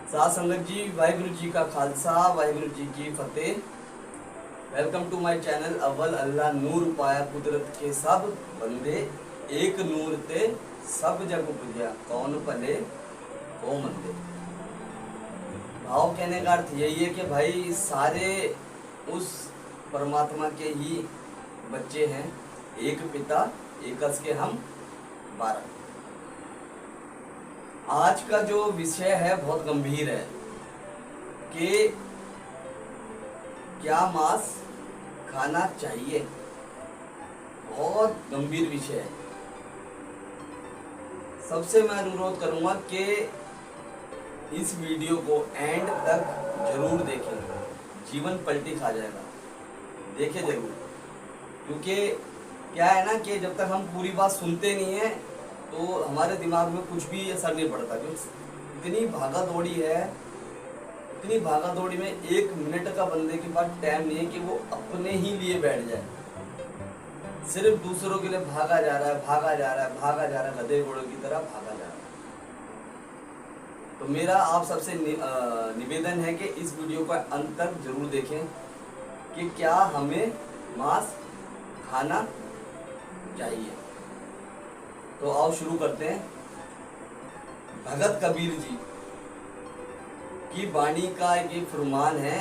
साथ संगत जी, वाहिगुरु जी का खालसा, वाहिगुरु जी की फतेह। Welcome to my channel. अव्वल अल्लाह नूर पाया कुदरत के सब बंदे, एक नूर ते सब जग उपजया, कौन भले को मंदे। भाव कहने का अर्थ यही है कि भाई सारे उस परमात्मा के ही बच्चे हैं, एक पिता एकस के हम 12। आज का जो विषय है बहुत गंभीर है कि क्या मांस खाना चाहिए। बहुत गंभीर विषय है। सबसे मैं अनुरोध करूंगा कि इस वीडियो को एंड तक जरूर देखें, जीवन पलटी खा जाएगा। देखें जरूर, क्योंकि क्या है ना कि जब तक हम पूरी बात सुनते नहीं है तो हमारे दिमाग में कुछ भी असर नहीं पड़ता। क्योंकि इतनी भागा दौड़ी है, इतनी भागा दौड़ी में एक मिनट का बंदे के पास टाइम नहीं है कि वो अपने ही लिए बैठ जाए। सिर्फ दूसरों के लिए भागा जा रहा है, भागा जा रहा है, भागा जा रहा है, गधे घोड़ों की तरह भागा जा रहा है। तो मेरा आप सबसे निवेदन है कि इस वीडियो को अंत तक जरूर देखें कि क्या हमें मांस खाना चाहिए। तो आओ शुरू करते हैं। भगत कबीर जी की वाणी का एक फरमान है।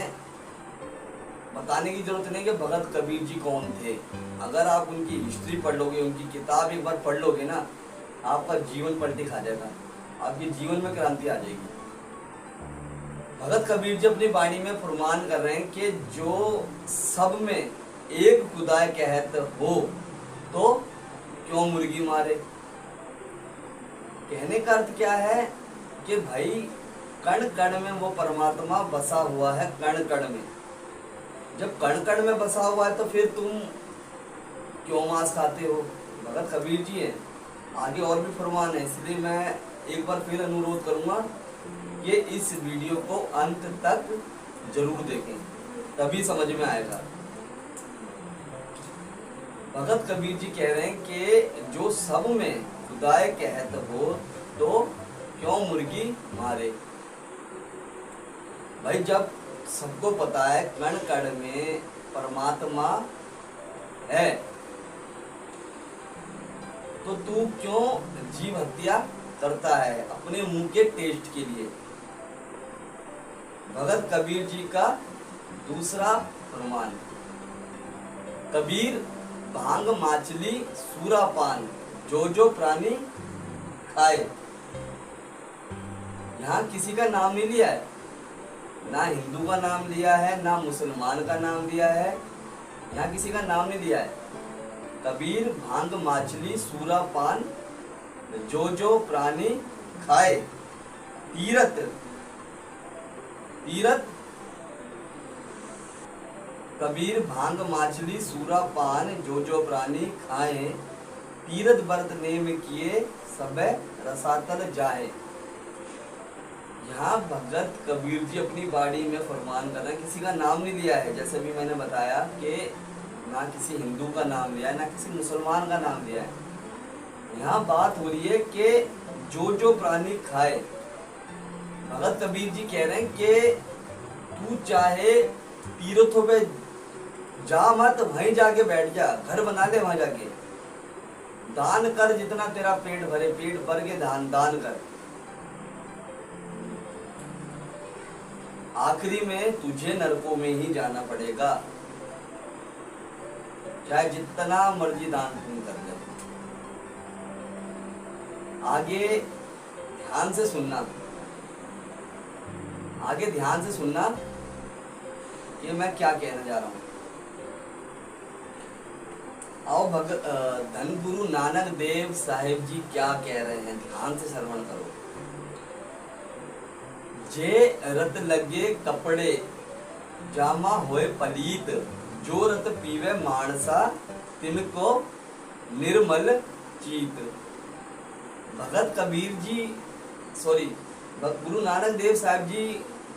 बताने की जरूरत नहीं कि भगत कबीर जी कौन थे। अगर आप उनकी हिस्ट्री पढ़ लोगे, उनकी किताब एक बार पढ़ लोगे ना, आपका जीवन पलटी खा जाएगा, आपके जीवन में क्रांति आ जाएगी। भगत कबीर जी अपनी वाणी में फरमान कर रहे हैं कि जो सब में एक खुदा कहत हो तो क्यों मुर्गी मारे। कहने का अर्थ क्या है कि भाई कण कण में वो परमात्मा बसा हुआ है। कण कण में, जब कण कण में बसा हुआ है तो फिर तुम क्यों मांस खाते हो। भगत कबीर जी है, आगे और भी फरमान है। इसलिए मैं एक बार फिर अनुरोध करूंगा कि इस वीडियो को अंत तक जरूर देखें, तभी समझ में आएगा। भगत कबीर जी कह रहे हैं कि जो सब में खुदाए कहत हो तो क्यों मुर्गी मारे। भाई जब सबको पता है कण कण में परमात्मा है तो तू क्यों जीव हत्या करता है अपने मुंह के टेस्ट के लिए। भगत कबीर जी का दूसरा फरमान, कबीर भांग माछली सूरा पान जो जो प्राणी खाए। यहाँ किसी का नाम नहीं लिया है, ना हिंदू का नाम लिया है, ना मुसलमान का नाम लिया है, यहाँ किसी का नाम नहीं लिया है। कबीर भांग माछली सूरा पान जो जो प्राणी खाए। तीरथ तीरथ कबीर भांग माछली सूरा पान जो जो प्राणी खाए, तीरथ व्रत नेम किए सब रसातल जाए। यहाँ भगत कबीर जी अपनी वाणी में फरमान कर रहे हैं, किसी का नाम नहीं लिया है। जैसे भी मैंने बताया कि ना किसी हिंदू का नाम लिया है, ना किसी मुसलमान का नाम लिया है। यहाँ बात हो रही है कि जो जो प्राणी खाए। भगत कबीर जी कह रहे हैं कि तू चाहे तीर्थों पे जा मत, वहीं जाके बैठ जा, घर बना ले वहां जाके, दान कर जितना तेरा पेट भरे, पेट भर के दान कर। आखिरी में तुझे नरकों में ही जाना पड़ेगा, चाहे जितना मर्जी दान पुण्य कर ले। आगे ध्यान से सुनना, आगे ध्यान से सुनना कि मैं क्या कहने जा रहा हूं। आओ धन गुरु नानक देव साहेब जी क्या कह रहे हैं, ध्यान से श्रवण करो। जे रत लगे कपड़े जामा होए पलीत, जो रत पीवे मानसा तिनको निर्मल चीत। भगत कबीर जी गुरु नानक देव साहब जी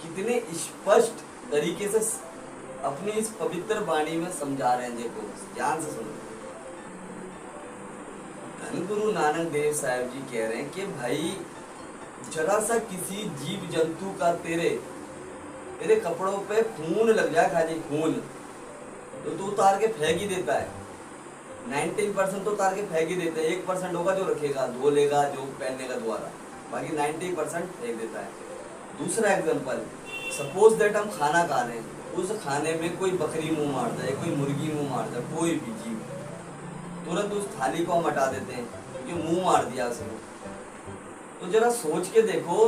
कितने स्पष्ट तरीके से अपनी इस पवित्र वाणी में समझा रहे हैं। देखो ध्यान से सुनो। धन गुरु नानक देव साहब जी कह रहे हैं कि भाई जरा सा किसी जीव जंतु का तेरे कपड़ों पे खून लग जाए, खाली खून, तो तू उतार के फेंक ही देता है। 90% तो उतार के फेंक ही देते हैं, 1% होगा जो रखेगा, धो लेगा, जो पहनेगा दोबारा, बाकी 90% फेंक देता है। दूसरा एग्जांपल, सपोज दैट हम खाना खा रहे हैं, उस खाने में कोई बकरी मुंह मार जाए, कोई मुर्गी मुंह मार जाए, कोई भी जीव, तुरंत उस थाली को हम हटा देते हैं क्योंकि मुंह मार दिया उसने। तो जरा सोच के देखो,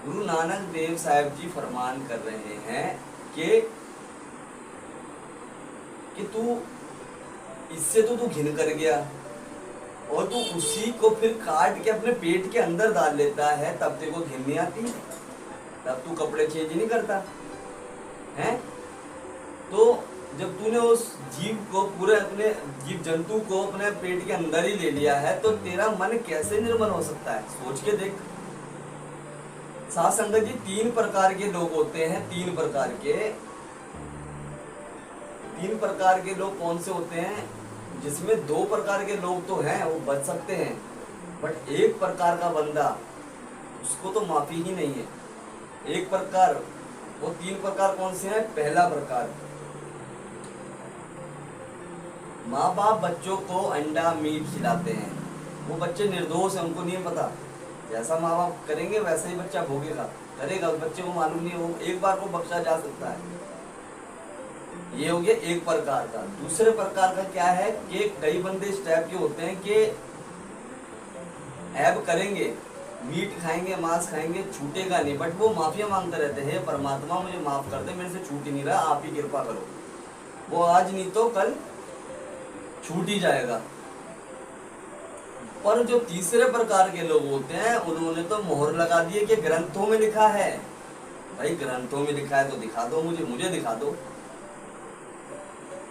गुरु नानक देव साहब जी फरमान कर रहे हैं कि तू इससे तो तू घिन कर गया और तू उसी को फिर काट के अपने पेट के अंदर डाल लेता है, तब तेरे को घिन नहीं आती, तब तू कपड़े चेंज नहीं करता है। तो जब तूने उस जीव को, पूरे अपने जीव जंतु को अपने पेट के अंदर ही ले लिया है, तो तेरा मन कैसे निर्मल हो सकता है, सोच के देख। साथ संगत जी, 3 प्रकार के लोग होते हैं, 3 प्रकार के लोग कौन से होते हैं, जिसमें 2 प्रकार के लोग तो हैं, वो बच सकते हैं, बट 1 प्रकार का बंदा, उसको तो माफी ही नहीं है। 1 प्रकार, वो 3 प्रकार कौन से हैं? पहला प्रकार, माँ बाप बच्चों को अंडा मीट खिलाते हैं, वो बच्चे निर्दोष हैं, उनको नहीं पता, जैसा माँ बाप करेंगे वैसे ही बच्चा भोगेगा, करेगा, बच्चे को मालूम नहीं, वो एक बार को बख्शा जा सकता है। ये हो गया 1 प्रकार का। दूसरे प्रकार का क्या है कि कई बंदे इस टाइप के होते हैं कि ऐब करेंगे, मीट खाएंगे, मांस खाएंगे, छूटेगा नहीं, बट वो माफिया मांगते रहते हैं, परमात्मा मुझे माफ कर दे, मेरे से छूट ही नहीं रहा, आप ही कृपा करो। वो आज नहीं तो कल छूट ही जाएगा। पर जो तीसरे प्रकार के लोग होते हैं, उन्होंने तो मोहर लगा दी है कि ग्रंथों में लिखा है। भाई ग्रंथों में लिखा है तो दिखा दो, मुझे दिखा दो,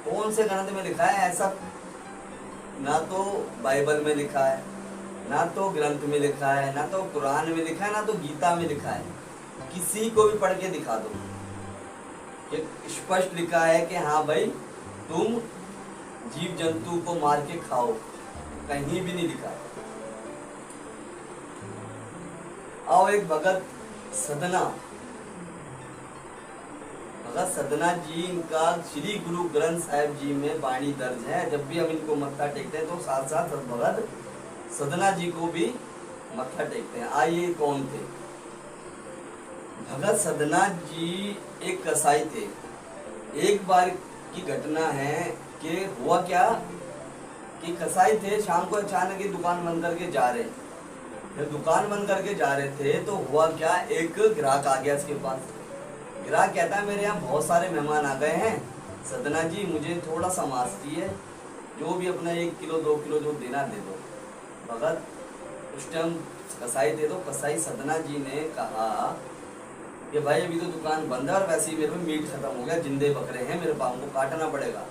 कौन से ग्रंथ में लिखा है ऐसा? ना तो बाइबल में लिखा है, ना तो ग्रंथ में लिखा है, ना तो कुरान में लिखा है, ना तो गीता में लिखा है। किसी को भी पढ़ के दिखा दो कि स्पष्ट लिखा है कि हाँ भाई तुम जीव जंतु को मार के खाओ, कहीं भी नहीं लिखा। आओ एक भगत सदना जी का श्री गुरु ग्रंथ साहिब जी में वाणी दर्ज है। जब भी हम इनको मत्था टेकते हैं तो साथ साथ भगत सदना जी को भी मत्था टेकते हैं। आइए कौन थे भगत सदना जी? एक कसाई थे। एक बार की घटना है कि हुआ क्या कि कसाई थे, शाम को अचानक ही दुकान बंद करके जा रहे, जब दुकान बंद करके जा रहे थे तो हुआ क्या, एक ग्राहक आ गया इसके पास। ग्राहक कहता है मेरे यहाँ बहुत सारे मेहमान आ गए हैं, सदना जी मुझे थोड़ा सा मांस चाहिए, जो भी अपना 1 किलो 2 किलो जो देना दे दो। भगत उस टाइम कसाई थे, तो कसाई सदना जी ने कहा कि भाई अभी तो दुकान बंद है और वैसे ही मेरे में मीट खत्म हो गया, जिंदे बकरे हैं मेरे पास, को काटना पड़ेगा,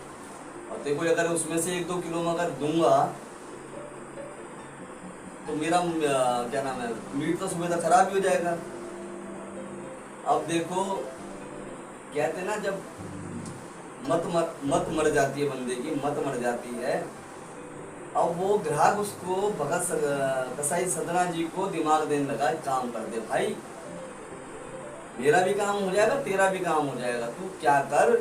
और देखो अगर उसमें से 1-2 किलो में अगर दूंगा तो मेरा क्या नाम है, मीट तो सुबह तक खराब ही हो जाएगा। अब देखो कहते ना, जब मत मर जाती है बंदे की, मत मर जाती है। अब वो ग्राहक उसको भगत कसाई सदना जी को दिमाग देने लगा, काम कर दे भाई, मेरा भी काम हो जाएगा, तेरा भी काम हो जाएगा। तू क्या कर,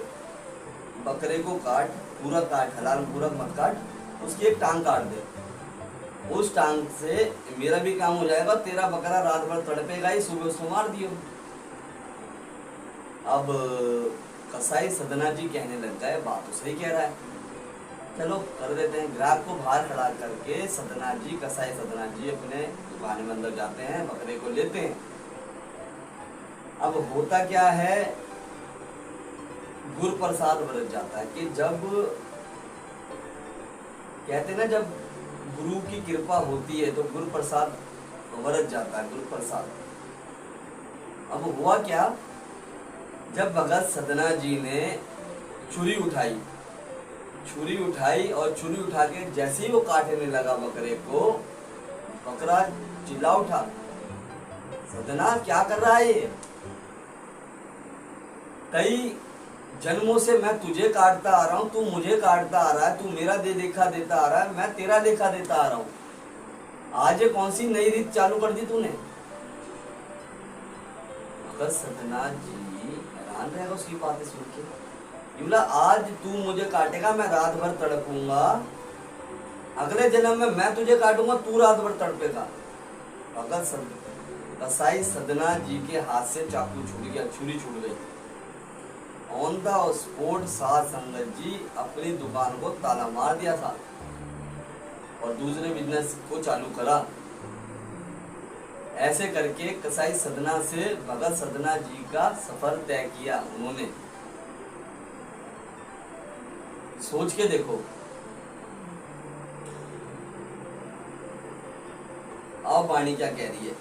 बकरे को काट, पूरा काट, हलाल पूरा मत काट, उसकी एक टांग काट दे, उस टांग से मेरा भी काम हो जाएगा, तेरा बकरा रात भर तड़पेगा ही, सुबह उसको मार दियो। अब कसाई सदना जी कहने लग गए बात तो सही कह रहा है, चलो कर देते हैं। ग्राहक को बाहर खड़ा करके सदना जी, कसाई सदना जी अपने दुकान में अंदर जाते हैं, बकरे को लेते हैं। अब होता क्या है, गुरु प्रसाद बरत जाता है कि जब कहते ना, जब गुरु की कृपा होती है तो गुरु प्रसाद बरत जाता है, गुरु प्रसाद। अब हुआ क्या, जब भगत सदना जी ने छुरी उठाई और छुरी उठा के जैसे ही वो काटने लगा बकरे को, बकरा चिल्ला उठा, सदना क्या कर रहा है ये? कई जन्मों से मैं तुझे काटता आ रहा हूं, तू मुझे काटता आ रहा है, तू मेरा लेखा देता आ रहा है, मैं तेरा लेखा देता आ रहा हूं, आज ये कौन सी नई रीत चालू कर दी तूने? भगत सदना जी हैरान रहेगा उसकी बातें सुन के। ये बोला आज तू मुझे काटेगा, मैं रात भर तड़पूंगा, अगले जन्म में मैं तुझे काटूंगा, तू रात भर तड़पेगा। कसाई सदना जी के हाथ से चाकू छूट गया, छुरी छूट गई। ऑन द स्पॉट साध संगत जी अपनी दुकान को ताला मार दिया था और दूसरे बिजनेस को चालू करा। ऐसे करके कसाई सदना से भगत सदना जी का सफर तय किया उन्होंने। सोच के देखो। अब वाणी क्या कह रही है?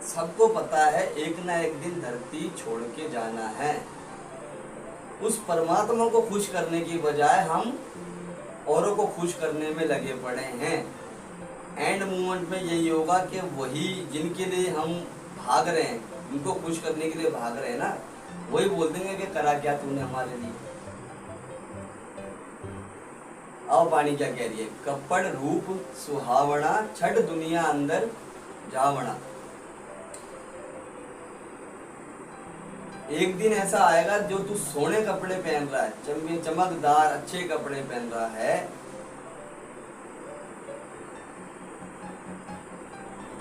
सबको पता है एक ना एक दिन धरती छोड़ के जाना है। उस परमात्मा को खुश करने की बजाय हम औरों को खुश करने में लगे पड़े हैं। एंड मूवमेंट में यही होगा कि वही जिनके लिए हम भाग रहे हैं, उनको खुश करने के लिए भाग रहे हैं ना, वही बोल देंगे कि करा क्या तूने हमारे लिए। अब वाणी क्या कह रही है? कपड़ रूप सुहावना, छठ दुनिया अंदर जावना। एक दिन ऐसा आएगा जो तू सोने कपड़े पहन रहा है, चमकदार अच्छे कपड़े पहन रहा है,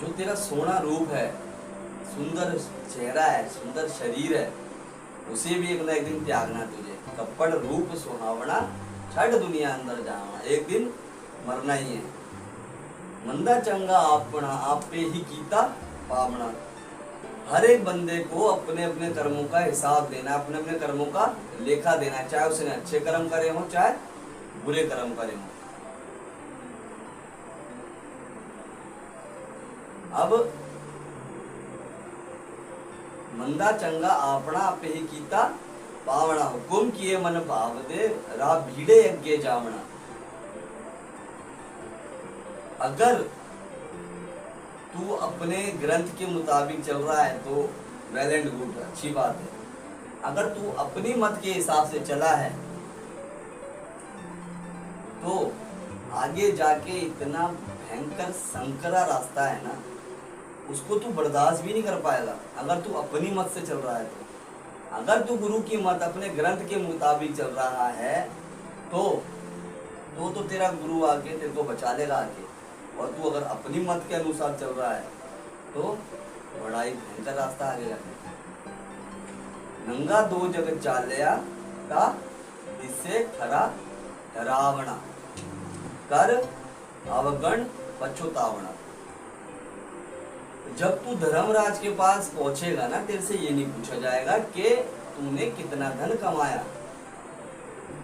जो तेरा सोना रूप है, सुंदर चेहरा है, सुंदर शरीर है, उसे भी एक ना एक दिन त्यागना तुझे। कपड़ रूप सुहावना, छठ दुनिया अंदर जाना, एक दिन मरना ही है। मंदा चंगा आपना, आप पे ही कीता पावना। हर एक बंदे को अपने अपने कर्मों का हिसाब देना, अपने अपने कर्मों का लेखा देना, चाहे उसने अच्छे कर्म करे हो चाहे बुरे कर्म करे हो। अब मंदा चंगा आपना, आप ही कीता पावना। हुकुम किए मन भाव दे, राह भीड़े अगे जावना। अगर तू अपने ग्रंथ के मुताबिक चल रहा है तो वेल एंड गुड, अच्छी बात है। अगर तू अपनी मत के हिसाब से चला है तो आगे जाके इतना भयंकर संकरा रास्ता है ना, उसको तू बर्दाश्त भी नहीं कर पाएगा अगर तू अपनी मत से चल रहा है तो। अगर तू गुरु की मत, अपने ग्रंथ के मुताबिक चल रहा है तो तेरा गुरु आके तेरे को बचा लेगा आके। और तू अगर अपनी मत के अनुसार चल रहा है तो बड़ा ही भयंकर रास्ता आगे जाके। नंगा दो जगत चालया का, इससे खरा डरावना, कर अवगण पछुतावना। जब तू धर्मराज के पास पहुंचेगा ना, तेरे से ये नहीं पूछा जाएगा कि तूने कितना धन कमाया,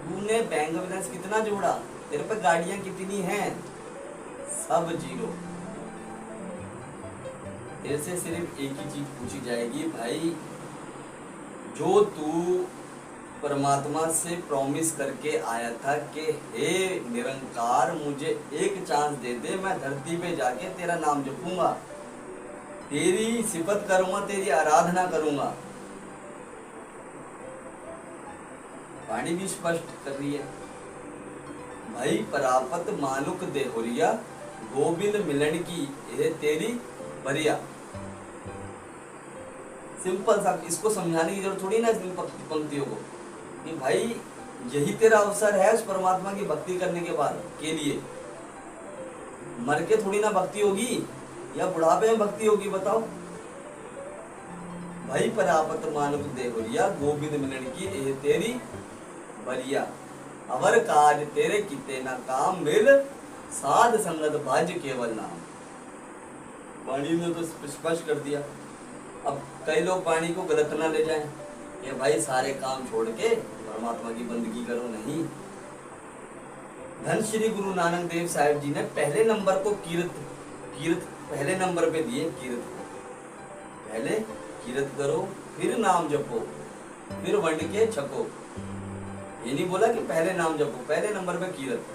तूने बैंक बैलेंस कितना जोड़ा, तेरे पे गाड़ियां कितनी हैं, सब जीरो। तेरे से सिर्फ एक ही चीज पूछी जाएगी, भाई जो तू परमात्मा से प्रॉमिस करके आया था कि हे निरंकार मुझे एक चांस दे दे, मैं धरती पे जाके तेरा नाम जपूंगा, तेरी सिफत करूंगा, तेरी आराधना करूंगा। वाणी भी स्पष्ट कर रही है, भाई परापत मानुक देहोरिया, गोविंद मिलन की ये तेरी बरिया। सिंपल सा, इसको समझाने की जरूरत थोड़ी ना इन पंक्तियों को, कि भाई यही तेरा अवसर है उस परमात्मा की भक्ति करने के बाद के लिए। मर के थोड़ी ना भक्ति होगी या बुढ़ापे में भक्ति होगी, बताओ। भाई परापत मानुक देहोरिया, गोविंद मिलन की ये तेरी बरिया। अवर काज तेरे किते ना काम, मिल साध संगत भज केवल नाम। वाणी ने तो स्पष्ट कर दिया। अब कई लोग वाणी को गलत ना ले जाएं कि भाई सारे काम छोड़ के परमात्मा की बंदगी करो, नहीं। धन श्री गुरु नानक देव साहिब जी ने पहले नंबर को कीरत पहले नंबर पे दिए। कीरत को पहले कीरत करो, फिर नाम जपो, फिर वंड के छको। ये नहीं बोला कि पहले नाम जपो, पहले नंबर पे कीरत।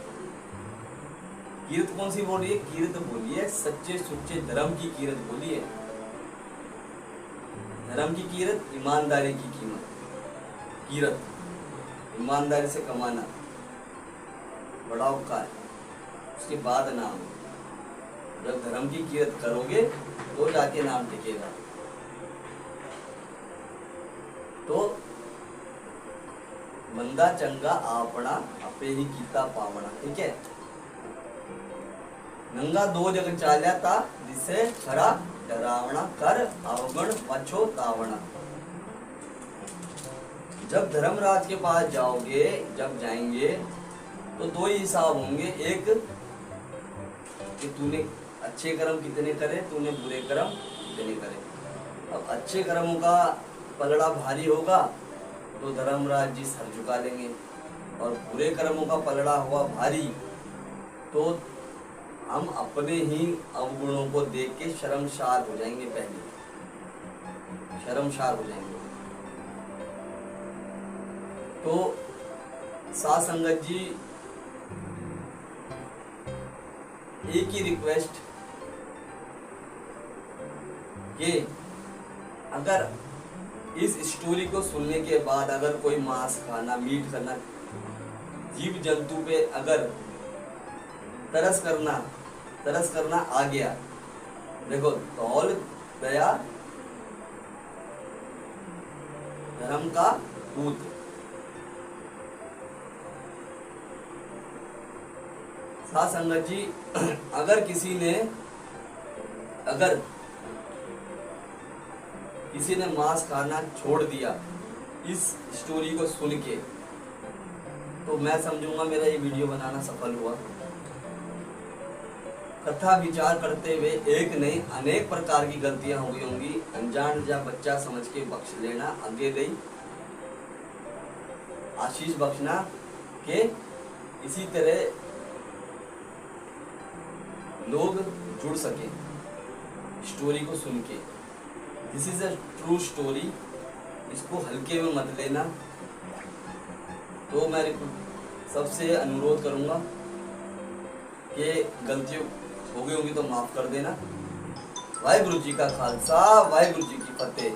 कीरत कौन सी बोली है? कीरत बोली है सच्चे सुच्चे धर्म की कीरत बोली है। धर्म की कीरत, ईमानदारी की कीमत। कीरत ईमानदारी से कमाना, बड़ा उपकार, उसके बाद नाम। जब धर्म की किरत करोगे तो जाके नाम टिकेगा। तो मंदा चंगा आपना अपे ही कीता पावना, ठीक है। नंगा दो जग चाल्या था जिसे खरा डरावना कर अवगण पछोतावना। जब धर्मराज के पास जाओगे, जब जाएंगे तो दो ही हिसाब होंगे, एक कि तूने अच्छे कर्म कितने करे, तूने बुरे कर्म कितने करे। अब अच्छे कर्मों का पलड़ा भारी होगा तो धर्मराज जी सर झुका लेंगे, और बुरे कर्मों का पलड़ा हुआ भारी तो हम अपने ही अवगुणों को देख के शर्मसार हो जाएंगे, पहले शर्मसार हो जाएंगे। तो साथ संगत जी, एक ही रिक्वेस्ट कि अगर इस स्टोरी को सुनने के बाद अगर कोई मांस खाना, मीट खाना, जीव जंतु पे अगर तरस करना आ गया, देखो तौल दया धर्म का पूत। साथ संगत जी, अगर किसी ने मांस खाना छोड़ दिया इस स्टोरी को सुन के, तो मैं समझूंगा मेरा ये वीडियो बनाना सफल हुआ। कथा विचार करते हुए एक नहीं अनेक प्रकार की गलतियां हो गई होंगी, अनजान या बच्चा समझ के बख्श लेना। आगे गई आशीष बख्शना के इसी तरह लोग जुड़ सके स्टोरी को सुन के। This is a true story, इसको हल्के में मत लेना। तो मैं सबसे अनुरोध करूंगा कि गलती हो गई होगी तो माफ कर देना। वाहिगुरु जी का खालसा, वाहिगुरु जी की फतेह।